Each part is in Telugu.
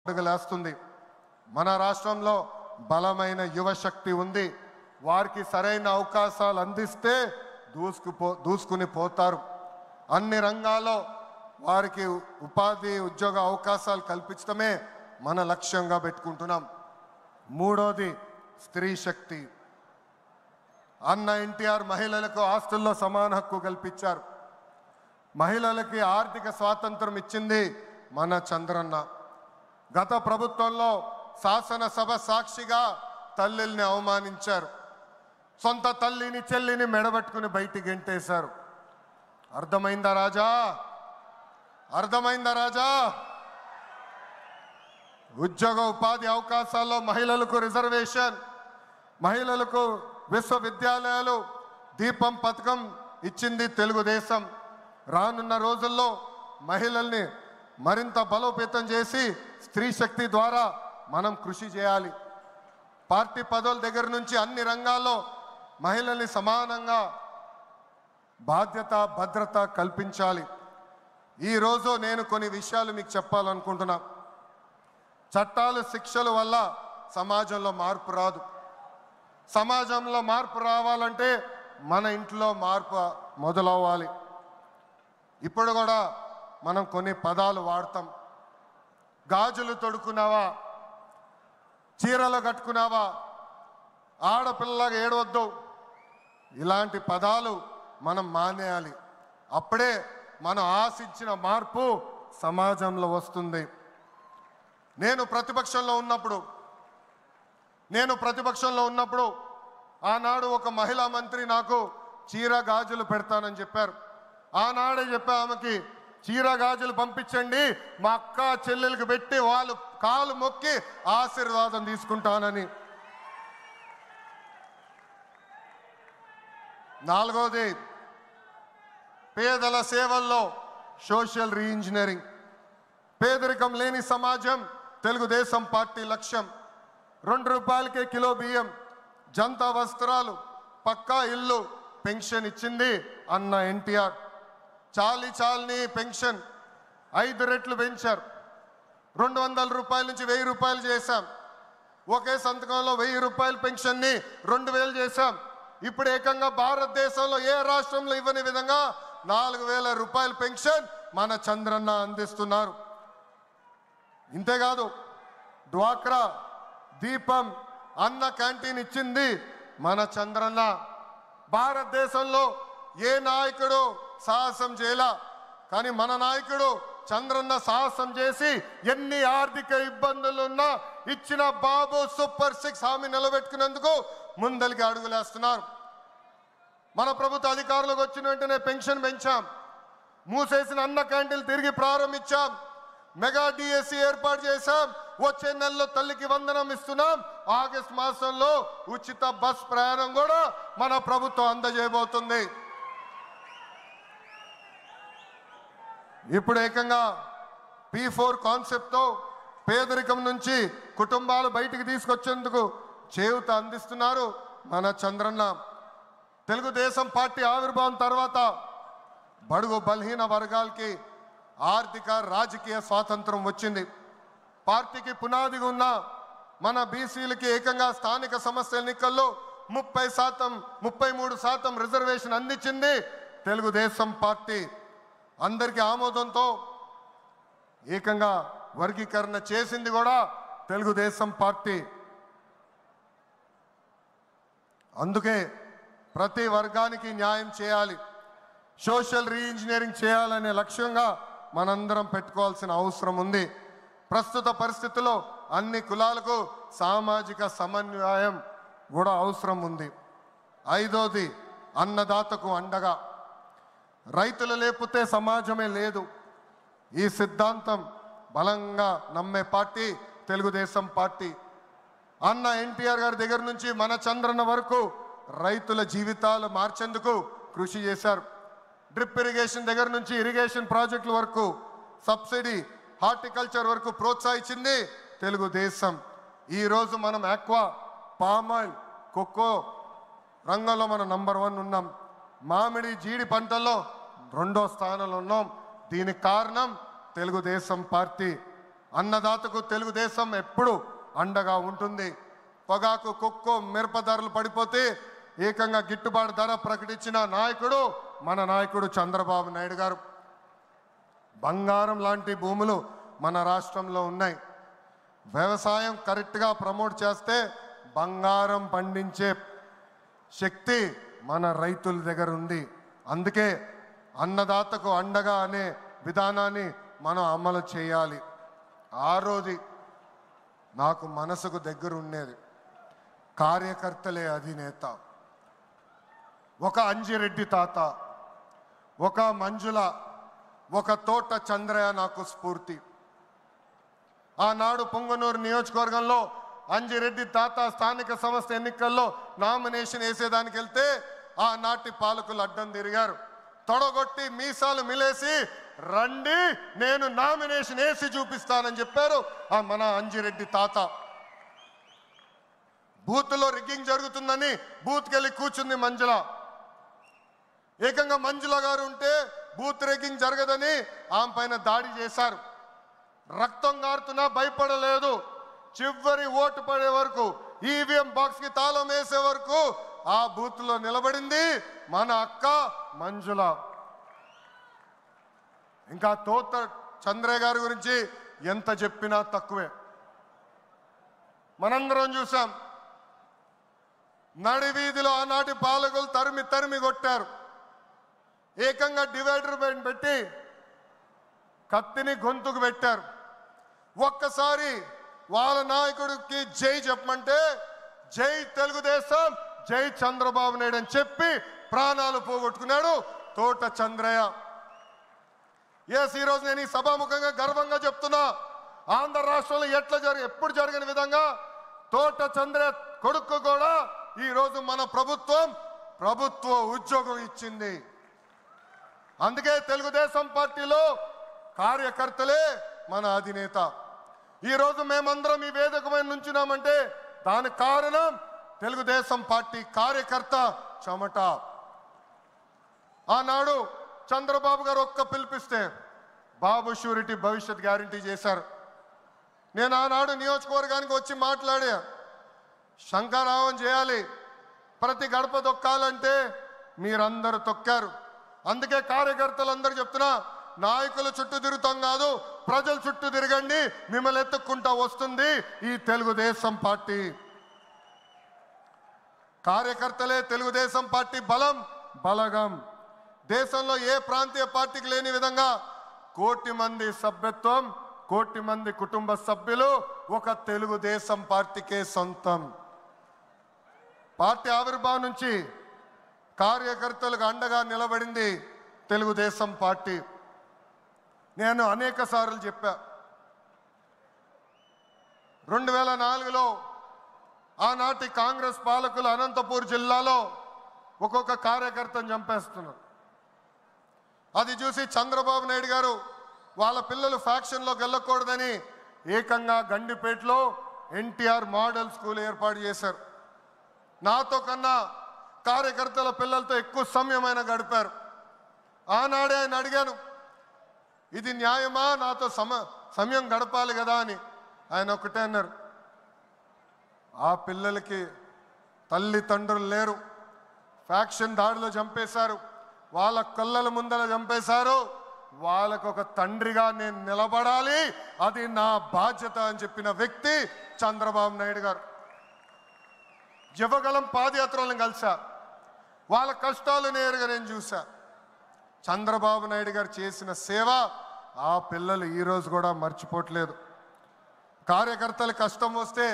అడుగులేస్తుంది. మన రాష్ట్రంలో బలమైన యువశక్తి ఉంది. వారికి సరైన అవకాశాలు అందిస్తే దూసుకుని పోతారు. అన్ని రంగాల్లో వారికి ఉపాధి ఉద్యోగ అవకాశాలు కల్పించడమే మన లక్ష్యంగా పెట్టుకుంటున్నాం. మూడోది స్త్రీ శక్తి. అన్న ఎన్టీఆర్ మహిళలకు ఆస్తుల్లో సమాన హక్కు కల్పించారు. మహిళలకి ఆర్థిక స్వాతంత్రం ఇచ్చింది మన చంద్రన్న. గత ప్రభుత్వంలో శాసనసభ సాక్షిగా తల్లిల్ని అవమానించారు. సొంత తల్లిని చెల్లిని మెడబెట్టుకుని బయటికి గెంటేశారు. అర్థమైందా రాజా? అర్థమైందా రాజా? ఉద్యోగ ఉపాధి అవకాశాల్లో మహిళలకు రిజర్వేషన్, మహిళలకు విశ్వవిద్యాలయాలు, దీపం పథకం ఇచ్చింది తెలుగుదేశం. రానున్న రోజుల్లో మహిళల్ని మరింత బలోపేతం చేసి స్త్రీ శక్తి ద్వారా మనం కృషి చేయాలి. పార్టీ పదవుల దగ్గర నుంచి అన్ని రంగాల్లో మహిళల్ని సమానంగా బాధ్యత భద్రత కల్పించాలి. ఈరోజు నేను కొన్ని విషయాలు మీకు చెప్పాలనుకుంటున్నా. చట్టాలు శిక్షల వల్ల సమాజంలో మార్పు రాదు. సమాజంలో మార్పు రావాలంటే మన ఇంట్లో మార్పు మొదలవ్వాలి. ఇప్పుడు కూడా మనం కొన్ని పదాలు వాడతాం. గాజులు తొడుకున్నావా, చీరలు కట్టుకున్నావా, ఆడపిల్లగా ఏడవద్దు, ఇలాంటి పదాలు మనం మానేయాలి. అప్పుడే మనం ఆశించిన మార్పు సమాజంలో వస్తుంది. నేను ప్రతిపక్షంలో ఉన్నప్పుడు ఆనాడు ఒక మహిళా మంత్రి నాకు చీర గాజులు పెడతానని చెప్పారు. ఆనాడే చెప్పా ఆమెకి, చీర గాజులు పంపించండి, మా అక్క చెల్లెలకు పెట్టి వాళ్ళు కాలు మొక్కి ఆశీర్వాదం తీసుకుంటానని. నాలుగోది పేదల సేవల్లో సోషల్ రీఇంజనీరింగ్. పేదరికం లేని సమాజం తెలుగుదేశం పార్టీ లక్ష్యం. 2 రూపాయలకే కిలో బియ్యం, జంతా వస్త్రాలు, పక్కా ఇల్లు, పెన్షన్ ఇచ్చింది అన్న ఎన్టీఆర్. చాలని పెన్షన్ 5 రెట్లు పెంచారు. 200 రూపాయల నుంచి 1000 రూపాయలు చేశాం. ఒకే సంతకంలో 1000 రూపాయల పెన్షన్ని 2000 చేశాం. ఇప్పుడు ఏకంగా భారతదేశంలో ఏ రాష్ట్రంలో ఇవ్వని విధంగా 4000 రూపాయల పెన్షన్ మన చంద్రన్న అందిస్తున్నారు. ఇంతేకాదు డ్వాక్రా, దీపం, అన్న క్యాంటీన్ ఇచ్చింది మన చంద్రన్న. భారతదేశంలో ఏ నాయకుడు సాహసం చేయలా, కానీ మన నాయకుడు చంద్రన్న సాహసం చేసి ఎన్ని ఆర్థిక ఇబ్బందులున్నా ఇచ్చిన బాబు సూపర్ 6 హామీ నిలబెట్టుకునేందుకు ముందలికి అడుగులేస్తున్నారు. మన ప్రభుత్వ అధికారులకు వచ్చిన వెంటనే పెన్షన్ పెంచాం. మూసేసిన అన్న క్యాంటీన్లు తిరిగి ప్రారంభించాం. మెగా డిఎస్సి ఏర్పాటు చేశాం. వచ్చే నెలలో తల్లికి వందనం ఇస్తున్నాం. ఆగస్టు మాసంలో ఉచిత బస్ ప్రయాణం కూడా మన ప్రభుత్వం అందజేయబోతుంది. ఇప్పుడు ఏకంగా P4 కాన్సెప్ట్తో పేదరికం నుంచి కుటుంబాలు బయటికి తీసుకొచ్చేందుకు చేయూత అందిస్తున్నారు మన చంద్రన్న. తెలుగుదేశం పార్టీ ఆవిర్భావం తర్వాత బడుగు బలహీన వర్గాలకి ఆర్థిక రాజకీయ స్వాతంత్రం వచ్చింది. పార్టీకి పునాదిగా ఉన్న మన బీసీలకి ఏకంగా స్థానిక సంస్థల ఎన్నికల్లో 33% రిజర్వేషన్ అందించింది తెలుగుదేశం పార్టీ. అందరికీ ఆమోదంతో ఏకంగా వర్గీకరణ చేసింది కూడా తెలుగుదేశం పార్టీ. అందుకే ప్రతి వర్గానికి న్యాయం చేయాలి, సోషల్ రీఇంజనీరింగ్ చేయాలనే లక్ష్యంగా మనందరం పెట్టుకోవాల్సిన అవసరం ఉంది. ప్రస్తుత పరిస్థితుల్లో అన్ని కులాలకు సామాజిక సమన్వయం కూడా అవసరం ఉంది. ఐదోది అన్నదాతకు అండగా. రైతులు లేకపోతే సమాజమే లేదు. ఈ సిద్ధాంతం బలంగా నమ్మే పార్టీ తెలుగుదేశం పార్టీ. అన్న ఎన్టీఆర్ గారి దగ్గర నుంచి మన చంద్రన్న వరకు రైతుల జీవితాలు మార్చేందుకు కృషి చేశారు. డ్రిప్ ఇరిగేషన్ దగ్గర నుంచి ఇరిగేషన్ ప్రాజెక్టుల వరకు, సబ్సిడీ, హార్టికల్చర్ వరకు ప్రోత్సహించింది తెలుగుదేశం. ఈరోజు మనం ఆక్వా, పామాయిల్, కోకో రంగంలో మనం నంబర్ 1 ఉన్నాం. మామిడి, జీడి పంటల్లో 2వ స్థానంలో ఉన్నాం. దీనికి కారణం తెలుగుదేశం పార్టీ. అన్నదాతకు తెలుగుదేశం ఎప్పుడు అండగా ఉంటుంది. పొగాకు, కొక్కో, మిరప ధరలు పడిపోతే ఏకంగా గిట్టుబాటు ధర ప్రకటించిన నాయకుడు మన నాయకుడు చంద్రబాబు నాయుడు గారు. బంగారం లాంటి భూములు మన రాష్ట్రంలో ఉన్నాయి. వ్యవసాయం కరెక్ట్గా ప్రమోట్ చేస్తే బంగారం పండించే శక్తి మన రైతుల దగ్గర ఉంది. అందుకే అన్నదాతకు అండగా అనే విధానాన్ని మనం అమలు చేయాలి. ఆ రోజు నాకు మనసుకు దగ్గర ఉండేది కార్యకర్తలే అధినేత. ఒక అంజిరెడ్డి తాత, ఒక మంజుల, ఒక తోట చంద్రయ్య నాకు స్ఫూర్తి. ఆనాడు పొంగనూరు నియోజకవర్గంలో అంజిరెడ్డి తాత స్థానిక సంస్థ ఎన్నికల్లో నామినేషన్ వేసేదానికి వెళ్తే ఆనాటి పాలకులు అడ్డం తిరిగారు. తొడగొట్టి మీసాలు మిలేసి రండి నేను నామినేషన్ వేసి చూపిస్తానని చెప్పారు మన అంజిరెడ్డి తాత. బూత్లో రిగ్గింగ్ జరుగుతుందని బూత్కి వెళ్ళి కూర్చుంది మంజుల. ఏకంగా మంజుల గారు ఉంటే బూత్ రిగ్గింగ్ జరగదని ఆమె పైన దాడి చేశారు. రక్తం గారుతున్నా భయపడలేదు. చివరి ఓటు పడే వరకు, ఈవీఎం బాక్స్ కి తాళం వేసే వరకు ఆ బూత్ లో నిలబడింది మన అక్క మంజుల. ఇంకా తోట చంద్రయ్య గారి గురించి ఎంత చెప్పినా తక్కువే. మనందరం చూసాం, నడివీధిలో ఆనాటి పాలకులు తరిమి తరిమి కొట్టారు. ఏకంగా డివైడర్ పెట్టి కత్తిని గొంతుకు పెట్టారు. ఒక్కసారి వాళ్ళ నాయకుడికి జై చెప్పమంటే జై తెలుగుదేశం, జై చంద్రబాబు నాయుడు అని చెప్పి ప్రాణాలు పోగొట్టుకున్నాడు తోట చంద్రయ్య. ఈరోజు నేను ఈ సభాముఖంగా గర్వంగా చెప్తున్నా, ఆంధ్ర రాష్ట్రంలో ఎప్పుడు జరిగిన విధంగా తోట చంద్రయ్య కొడుకు కూడా ఈరోజు మన ప్రభుత్వ ఉద్యోగం ఇచ్చింది. అందుకే తెలుగుదేశం పార్టీలో కార్యకర్తలే మన అధినేత. ఈరోజు మేమందరం ఈ వేదిక మీద నుంచున్నామంటే దానికి కారణం తెలుగుదేశం పార్టీ కార్యకర్త చెమట. ఆనాడు చంద్రబాబు గారు ఒక్క పిలిపిస్తే బాబు షూరిటీ భవిష్యత్ గ్యారంటీ చేశారు. నేను ఆనాడు నియోజకవర్గానికి వచ్చి మాట్లాడా, శంకరావం చేయాలి, ప్రతి గడప తొక్కాలంటే మీరందరూ తొక్కారు. అందుకే కార్యకర్తలందరూ చెప్తున్నా, నాయకుల చుట్టూ తిరుగుతాం కాదు, ప్రజల చుట్టూ తిరగండి, మిమ్మల్ని ఎత్తుక్కుంటా వస్తుంది ఈ తెలుగుదేశం పార్టీ. కార్యకర్తలే తెలుగుదేశం పార్టీ బలగం. దేశంలో ఏ ప్రాంతీయ పార్టీకి లేని విధంగా 1 కోటి మంది సభ్యత్వం, 1 కోటి మంది కుటుంబ సభ్యులు ఒక తెలుగుదేశం పార్టీకే సొంతం. పార్టీ ఆవిర్భావం నుంచి కార్యకర్తలకు అండగా నిలబడింది తెలుగుదేశం పార్టీ. నేను అనేక సార్లు చెప్పా, 2004లో ఆనాటి కాంగ్రెస్ పాలకులు అనంతపూర్ జిల్లాలో ఒక్కొక్క కార్యకర్తను చంపేస్తున్నారు. అది చూసి చంద్రబాబు నాయుడు గారు వాళ్ళ పిల్లలు ఫ్యాక్షన్లోకి వెళ్ళకూడదని ఏకంగా గండిపేటలో ఎన్టీఆర్ మోడల్ స్కూల్ ఏర్పాటు చేశారు. నాతో కన్నా కార్యకర్తల పిల్లలతో ఎక్కువ సమయం ఆయన గడిపారు. ఆనాడే ఆయన అడిగాను, ఇది న్యాయమా, నాతో సమయం గడపాలి కదా అని. ఆయన ఒకటే అన్నారు, ఆ పిల్లలకి తల్లిదండ్రులు లేరు, ఫ్యాక్షన్ దాడిలో చంపేశారు, వాళ్ళ కళ్ళల ముందర చంపేశారు, వాళ్ళకు ఒక తండ్రిగా నేను నిలబడాలి, అది నా బాధ్యత అని చెప్పిన వ్యక్తి చంద్రబాబు నాయుడు గారు. యువగలం పాదయాత్రలను కలిసా, వాళ్ళ కష్టాలు నేరుగా నేను చూసా. చంద్రబాబు నాయుడు గారు చేసిన సేవ ఆ పిల్లలు ఈరోజు కూడా మర్చిపోవట్లేదు. కార్యకర్తల కష్టం వస్తే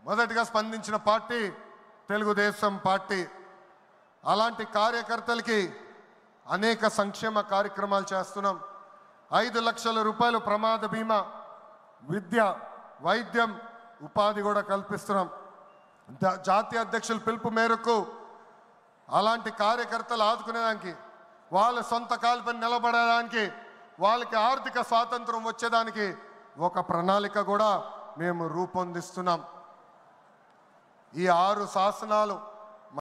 మొదటిగా స్పందించిన పార్టీ తెలుగుదేశం పార్టీ. అలాంటి కార్యకర్తలకి అనేక సంక్షేమ కార్యక్రమాలు చేస్తున్నాం. 5 లక్షల రూపాయలు ప్రమాద బీమా, విద్య, వైద్యం, ఉపాధి కూడా కల్పిస్తున్నాం. జాతీయ అధ్యక్షుల పిలుపు మేరకు అలాంటి కార్యకర్తలు ఆదుకునేదానికి, వాళ్ళ సొంత కాలుపై నిలబడడానికి, వాళ్ళకి ఆర్థిక స్వాతంత్రం వచ్చేదానికి ఒక ప్రణాళిక కూడా మేము రూపొందిస్తున్నాం. ఈ 6 శాసనాలు